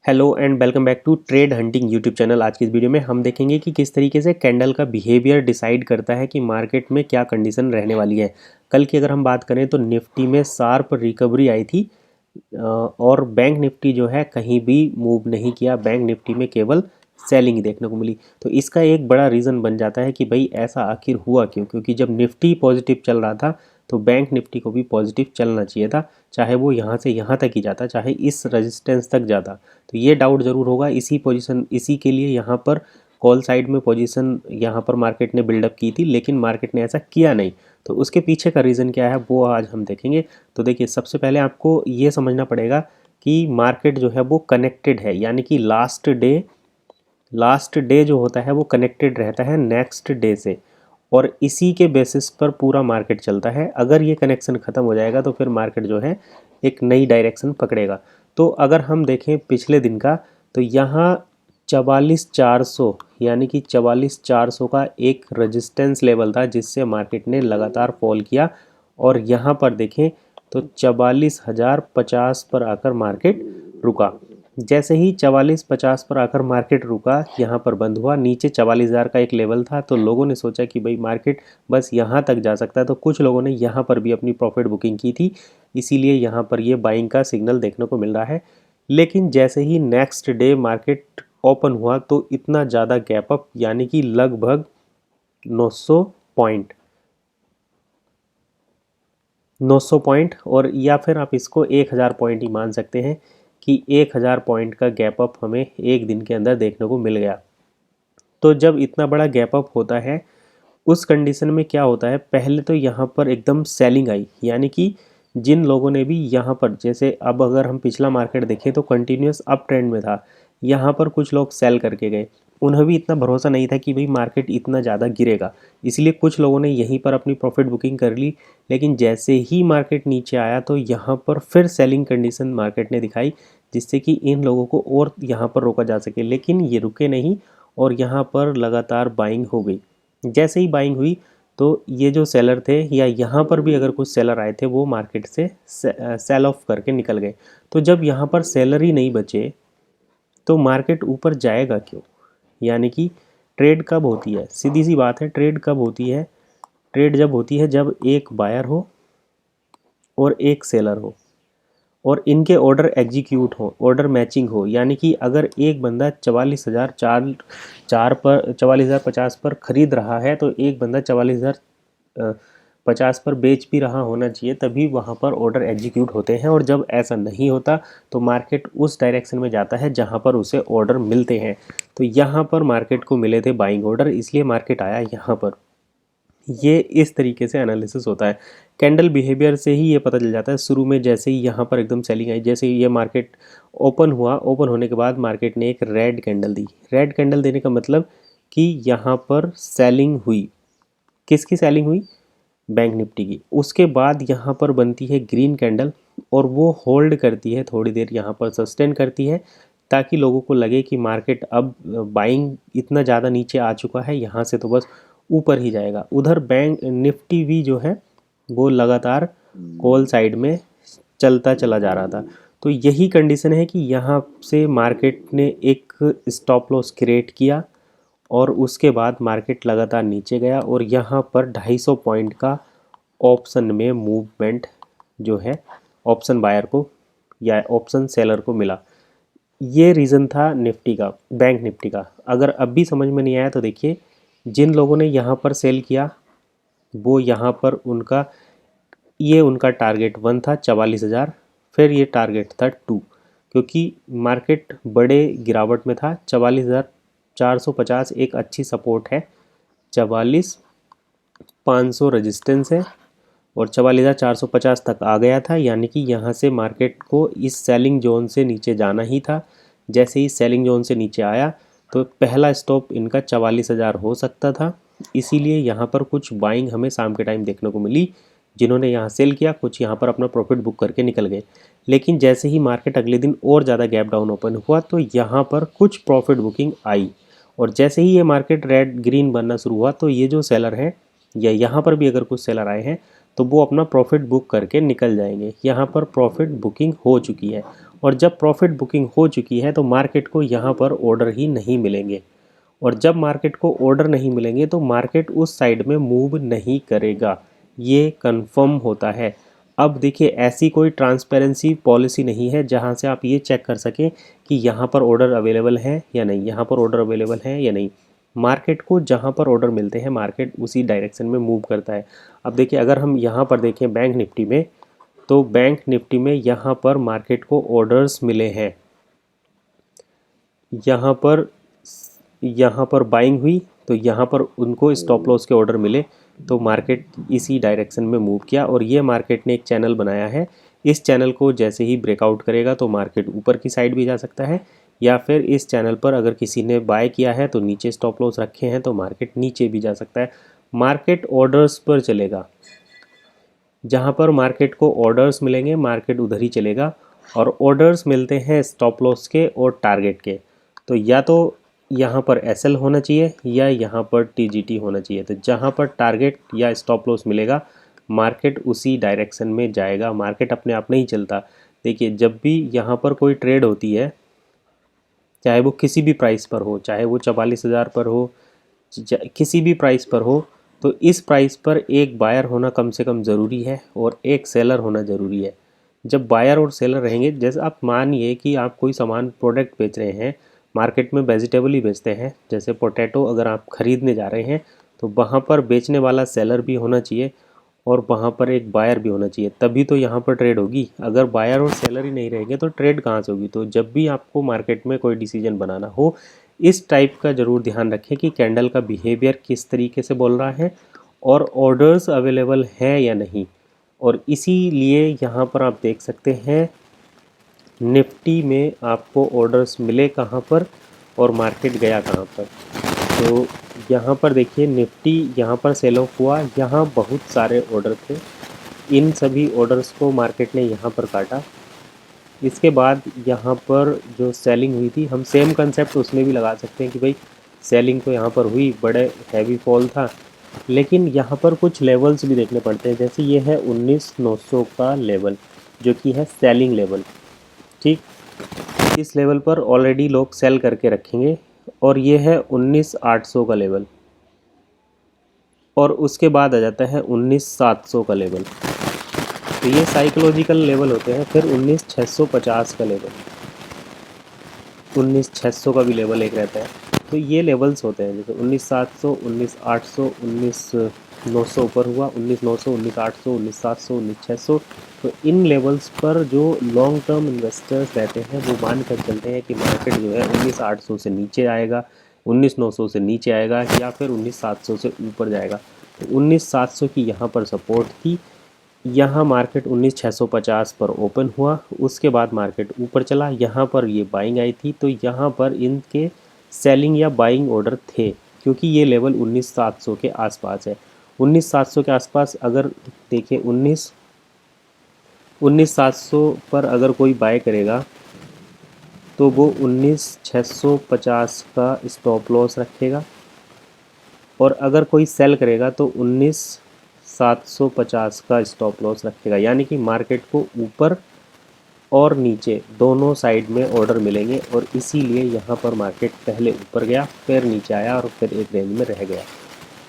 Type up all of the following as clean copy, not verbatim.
Hello and welcome back to trade hunting YouTube channel. आज की इस वीडियो में हम देखेंगे कि किस तरीके से कैंडल का बिहेवियर डिसाइड करता है कि मार्केट में क्या कंडीशन रहने वाली है। कल की अगर हम बात करें तो निफ्टी में शार्प रिकवरी आई थी और बैंक निफ्टी जो है कहीं भी मूव नहीं किया। बैंक निफ्टी में केवल सेलिंग ही देखने को मिली। तो इसका एक बड़ा रीज़न बन जाता है कि भाई ऐसा आखिर हुआ क्यों, क्योंकि जब निफ्टी पॉजिटिव चल रहा था तो बैंक निफ्टी को भी पॉजिटिव चलना चाहिए था, चाहे वो यहाँ से यहाँ तक ही जाता, चाहे इस रेजिस्टेंस तक जाता। तो ये डाउट ज़रूर होगा। इसी के लिए यहाँ पर कॉल साइड में पोजीशन यहाँ पर मार्केट ने बिल्डअप की थी, लेकिन मार्केट ने ऐसा किया नहीं। तो उसके पीछे का रीज़न क्या है वो आज हम देखेंगे। तो देखिए, सबसे पहले आपको ये समझना पड़ेगा कि मार्केट जो है वो कनेक्टेड है, यानी कि लास्ट डे जो होता है वो कनेक्टेड रहता है नेक्स्ट डे से, और इसी के बेसिस पर पूरा मार्केट चलता है। अगर ये कनेक्शन ख़त्म हो जाएगा तो फिर मार्केट जो है एक नई डायरेक्शन पकड़ेगा। तो अगर हम देखें पिछले दिन का, तो यहाँ 44,400 यानी कि 44,400 का एक रेजिस्टेंस लेवल था जिससे मार्केट ने लगातार फॉल किया, और यहाँ पर देखें तो 44,050 पर आकर मार्केट रुका। जैसे ही 44,50 पर आकर मार्केट रुका, यहाँ पर बंद हुआ, नीचे 44,000 का एक लेवल था, तो लोगों ने सोचा कि भाई मार्केट बस यहाँ तक जा सकता है। तो कुछ लोगों ने यहाँ पर भी अपनी प्रॉफिट बुकिंग की थी, इसीलिए यहाँ पर ये बाइंग का सिग्नल देखने को मिल रहा है। लेकिन जैसे ही नेक्स्ट डे मार्केट ओपन हुआ तो इतना ज़्यादा गैप अप, यानी कि लगभग 900 पॉइंट 900 पॉइंट, और या फिर आप इसको 1000 पॉइंट ही मान सकते हैं कि 1000 पॉइंट का गैप अप हमें एक दिन के अंदर देखने को मिल गया। तो जब इतना बड़ा गैप अप होता है उस कंडीशन में क्या होता है, पहले तो यहाँ पर एकदम सेलिंग आई, यानी कि जिन लोगों ने भी यहाँ पर, जैसे अब अगर हम पिछला मार्केट देखें तो कंटिन्यूस अप ट्रेंड में था, यहाँ पर कुछ लोग सेल करके गए। उन्हें भी इतना भरोसा नहीं था कि भाई मार्केट इतना ज़्यादा गिरेगा, इसलिए कुछ लोगों ने यहीं पर अपनी प्रॉफिट बुकिंग कर ली। लेकिन जैसे ही मार्केट नीचे आया तो यहाँ पर फिर सेलिंग कंडीशन मार्केट ने दिखाई, जिससे कि इन लोगों को और यहाँ पर रोका जा सके, लेकिन ये रुके नहीं और यहाँ पर लगातार बाइंग हो गई। जैसे ही बाइंग हुई तो ये जो सेलर थे, या यहाँ पर भी अगर कुछ सेलर आए थे, वो मार्केट से सेल ऑफ करके निकल गए। तो जब यहाँ पर सेलर ही नहीं बचे तो मार्केट ऊपर जाएगा क्यों? यानी कि ट्रेड कब होती है, सीधी सी बात है, ट्रेड कब होती है? ट्रेड जब होती है जब एक बायर हो और एक सेलर हो और इनके ऑर्डर एग्जीक्यूट हो, ऑर्डर मैचिंग हो। यानी कि अगर एक बंदा 44,050 पर ख़रीद रहा है तो एक बंदा 44,050 पर बेच भी रहा होना चाहिए, तभी वहाँ पर ऑर्डर एग्जीक्यूट होते हैं। और जब ऐसा नहीं होता तो मार्केट उस डायरेक्शन में जाता है जहाँ पर उसे ऑर्डर मिलते हैं। तो यहाँ पर मार्केट को मिले थे बाइंग ऑर्डर, इसलिए मार्केट आया यहाँ पर। ये इस तरीके से एनालिसिस होता है। कैंडल बिहेवियर से ही ये पता चल जाता है। शुरू में जैसे ही यहाँ पर एकदम सेलिंग आई, जैसे ही ये मार्केट ओपन हुआ, ओपन होने के बाद मार्केट ने एक रेड कैंडल दी। रेड कैंडल देने का मतलब कि यहाँ पर सेलिंग हुई। किसकी सेलिंग हुई? बैंक निफ्टी की। उसके बाद यहाँ पर बनती है ग्रीन कैंडल और वो होल्ड करती है थोड़ी देर, यहाँ पर सस्टेन करती है, ताकि लोगों को लगे कि मार्केट अब बाइंग इतना ज़्यादा नीचे आ चुका है, यहाँ से तो बस ऊपर ही जाएगा। उधर बैंक निफ्टी भी जो है वो लगातार कॉल साइड में चलता चला जा रहा था। तो यही कंडीशन है कि यहाँ से मार्केट ने एक स्टॉप लॉस क्रिएट किया और उसके बाद मार्केट लगातार नीचे गया, और यहाँ पर 250 पॉइंट का ऑप्शन में मूवमेंट जो है ऑप्शन बायर को या ऑप्शन सेलर को मिला। ये रीज़न था निफ्टी का, बैंक निफ्टी का। अगर अब भी समझ में नहीं आया तो देखिए, जिन लोगों ने यहाँ पर सेल किया वो यहाँ पर उनका टारगेट 1 था 44,000, फिर ये टारगेट था 2, क्योंकि मार्केट बड़े गिरावट में था। 44,450 एक अच्छी सपोर्ट है, 44,500 रेजिस्टेंस है, और 44,450 तक आ गया था। यानी कि यहाँ से मार्केट को इस सेलिंग जोन से नीचे जाना ही था। जैसे ही सेलिंग जोन से नीचे आया तो पहला स्टॉप इनका 44,000 हो सकता था, इसीलिए यहाँ पर कुछ बाइंग हमें शाम के टाइम देखने को मिली। जिन्होंने यहाँ सेल किया, कुछ यहाँ पर अपना प्रॉफिट बुक करके निकल गए। लेकिन जैसे ही मार्केट अगले दिन और ज़्यादा गैप डाउन ओपन हुआ तो यहाँ पर कुछ प्रॉफिट बुकिंग आई, और जैसे ही ये मार्केट रेड ग्रीन बनना शुरू हुआ तो ये जो सेलर हैं, या यहाँ पर भी अगर कुछ सेलर आए हैं, तो वो अपना प्रॉफिट बुक करके निकल जाएंगे। यहाँ पर प्रॉफिट बुकिंग हो चुकी है, और जब प्रॉफिट बुकिंग हो चुकी है तो मार्केट को यहाँ पर ऑर्डर ही नहीं मिलेंगे, और जब मार्केट को ऑर्डर नहीं मिलेंगे तो मार्केट उस साइड में मूव नहीं करेगा, ये कंफर्म होता है। अब देखिए, ऐसी कोई ट्रांसपेरेंसी पॉलिसी नहीं है जहां से आप ये चेक कर सकें कि यहाँ पर ऑर्डर अवेलेबल है या नहीं, यहाँ पर ऑर्डर अवेलेबल है या नहीं। मार्केट को जहाँ पर ऑर्डर मिलते हैं मार्केट उसी डायरेक्शन में मूव करता है। अब देखिए, अगर हम यहाँ पर देखें बैंक निफ्टी में, तो बैंक निफ्टी में यहाँ पर मार्केट को ऑर्डर्स मिले हैं, यहाँ पर बाइंग हुई तो यहाँ पर उनको स्टॉप लॉस के ऑर्डर मिले, तो मार्केट इसी डायरेक्शन में मूव किया। और ये मार्केट ने एक चैनल बनाया है, इस चैनल को जैसे ही ब्रेकआउट करेगा तो मार्केट ऊपर की साइड भी जा सकता है, या फिर इस चैनल पर अगर किसी ने बाय किया है तो नीचे स्टॉप लॉस रखे हैं तो मार्केट नीचे भी जा सकता है। मार्केट ऑर्डर्स पर चलेगा, जहाँ पर मार्केट को ऑर्डर्स मिलेंगे मार्केट उधर ही चलेगा। और ऑर्डर्स मिलते हैं स्टॉप लॉस के और टारगेट के, तो या तो यहाँ पर एसएल होना चाहिए या यहाँ पर टीजीटी होना चाहिए। तो जहाँ पर टारगेट या स्टॉप लॉस मिलेगा मार्केट उसी डायरेक्शन में जाएगा, मार्केट अपने आप नहीं चलता। देखिए, जब भी यहाँ पर कोई ट्रेड होती है, चाहे वो किसी भी प्राइस पर हो, चाहे वो 44,000 पर हो, किसी भी प्राइस पर हो, तो इस प्राइस पर एक बायर होना कम से कम ज़रूरी है और एक सेलर होना ज़रूरी है। जब बायर और सेलर रहेंगे, जैसे आप मानिए कि आप कोई सामान प्रोडक्ट बेच रहे हैं, मार्केट में वेजिटेबल ही बेचते हैं, जैसे पोटैटो अगर आप ख़रीदने जा रहे हैं तो वहाँ पर बेचने वाला सेलर भी होना चाहिए और वहाँ पर एक बायर भी होना चाहिए, तभी तो यहाँ पर ट्रेड होगी। अगर बायर और सेलर ही नहीं रहेंगे तो ट्रेड कहाँ से होगी। तो जब भी आपको मार्केट में कोई डिसीजन बनाना हो, इस टाइप का ज़रूर ध्यान रखें कि कैंडल का बिहेवियर किस तरीके से बोल रहा है और ऑर्डर्स अवेलेबल हैं या नहीं। और इसीलिए यहाँ पर आप देख सकते हैं निफ्टी में आपको ऑर्डर्स मिले कहाँ पर और मार्केट गया कहाँ पर। तो यहाँ पर देखिए, निफ्टी यहाँ पर सेल ऑफ हुआ, यहाँ बहुत सारे ऑर्डर थे, इन सभी ऑर्डर्स को मार्केट ने यहाँ पर काटा। इसके बाद यहाँ पर जो सेलिंग हुई थी, हम सेम कंसेप्ट उसमें भी लगा सकते हैं कि भाई सेलिंग तो यहाँ पर हुई, बड़े हैवी फॉल था, लेकिन यहाँ पर कुछ लेवल्स भी देखने पड़ते हैं। जैसे ये है 19,900 का लेवल जो कि है सेलिंग लेवल, ठीक। इस लेवल पर ऑलरेडी लोग सेल करके रखेंगे। और ये है 19,800 का लेवल, और उसके बाद आ जाता है 19,700 का लेवल, तो ये साइकोलॉजिकल लेवल होते हैं। फिर 19,650 का लेवल, 19,600 का भी लेवल एक रहता है। तो ये लेवल्स होते हैं, जैसे 19,700, 19,800, 19,900 ऊपर हुआ, 19,900, 19,800, 19,700, 19,600। तो इन लेवल्स पर जो लॉन्ग टर्म इन्वेस्टर्स रहते हैं वो मान कर चलते हैं कि मार्केट जो है 19,800 से नीचे आएगा, 19,900 से नीचे आएगा, या फिर 19,700 से ऊपर जाएगा। तो 19,700 की यहाँ पर सपोर्ट थी, यहाँ मार्केट 19,650 पर ओपन हुआ, उसके बाद मार्केट ऊपर चला, यहाँ पर ये बाइंग आई थी। तो यहाँ पर इनके सेलिंग या बाइंग ऑर्डर थे, क्योंकि ये लेवल 19,700 के आसपास है। 19,700 के आसपास अगर देखें, 19,700 पर अगर कोई बाय करेगा तो वो 19,650 का स्टॉप लॉस रखेगा, और अगर कोई सेल करेगा तो 19,750 का स्टॉप लॉस रखेगा। यानी कि मार्केट को ऊपर और नीचे दोनों साइड में ऑर्डर मिलेंगे, और इसीलिए यहाँ पर मार्केट पहले ऊपर गया, फिर नीचे आया और फिर एक रेंज में रह गया।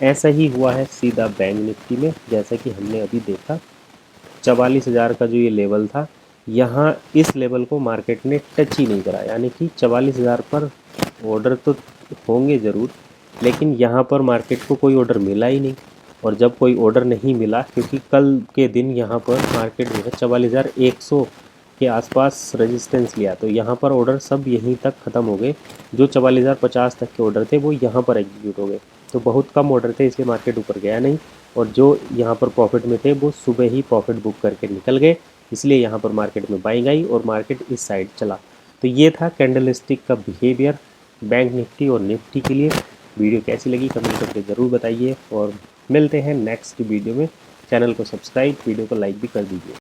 ऐसा ही हुआ है सीधा बैंक निफ्टी में, जैसा कि हमने अभी देखा 44,000 का जो ये लेवल था, यहाँ इस लेवल को मार्केट ने टच ही नहीं करा। यानी कि 44,000 पर ऑर्डर तो होंगे ज़रूर, लेकिन यहाँ पर मार्केट को कोई ऑर्डर मिला ही नहीं। और जब कोई ऑर्डर नहीं मिला, क्योंकि कल के दिन यहाँ पर मार्केट जो है 44,100 के आसपास रेजिस्टेंस लिया, तो यहाँ पर ऑर्डर सब यहीं तक ख़त्म हो गए। जो 44,050 तक के ऑर्डर थे वो यहाँ पर एग्जीक्यूट हो गए। तो बहुत कम ऑर्डर थे, इसलिए मार्केट ऊपर गया नहीं, और जो यहाँ पर प्रॉफिट में थे वो सुबह ही प्रॉफिट बुक करके निकल गए, इसलिए यहाँ पर मार्केट में बाइंग आई और मार्केट इस साइड चला। तो ये था कैंडल स्टिक का बिहेवियर बैंक निफ्टी और निफ्टी के लिए। वीडियो कैसी लगी कमेंट करके ज़रूर बताइए, और मिलते हैं नेक्स्ट वीडियो में। चैनल को सब्सक्राइब, वीडियो को लाइक भी कर दीजिए।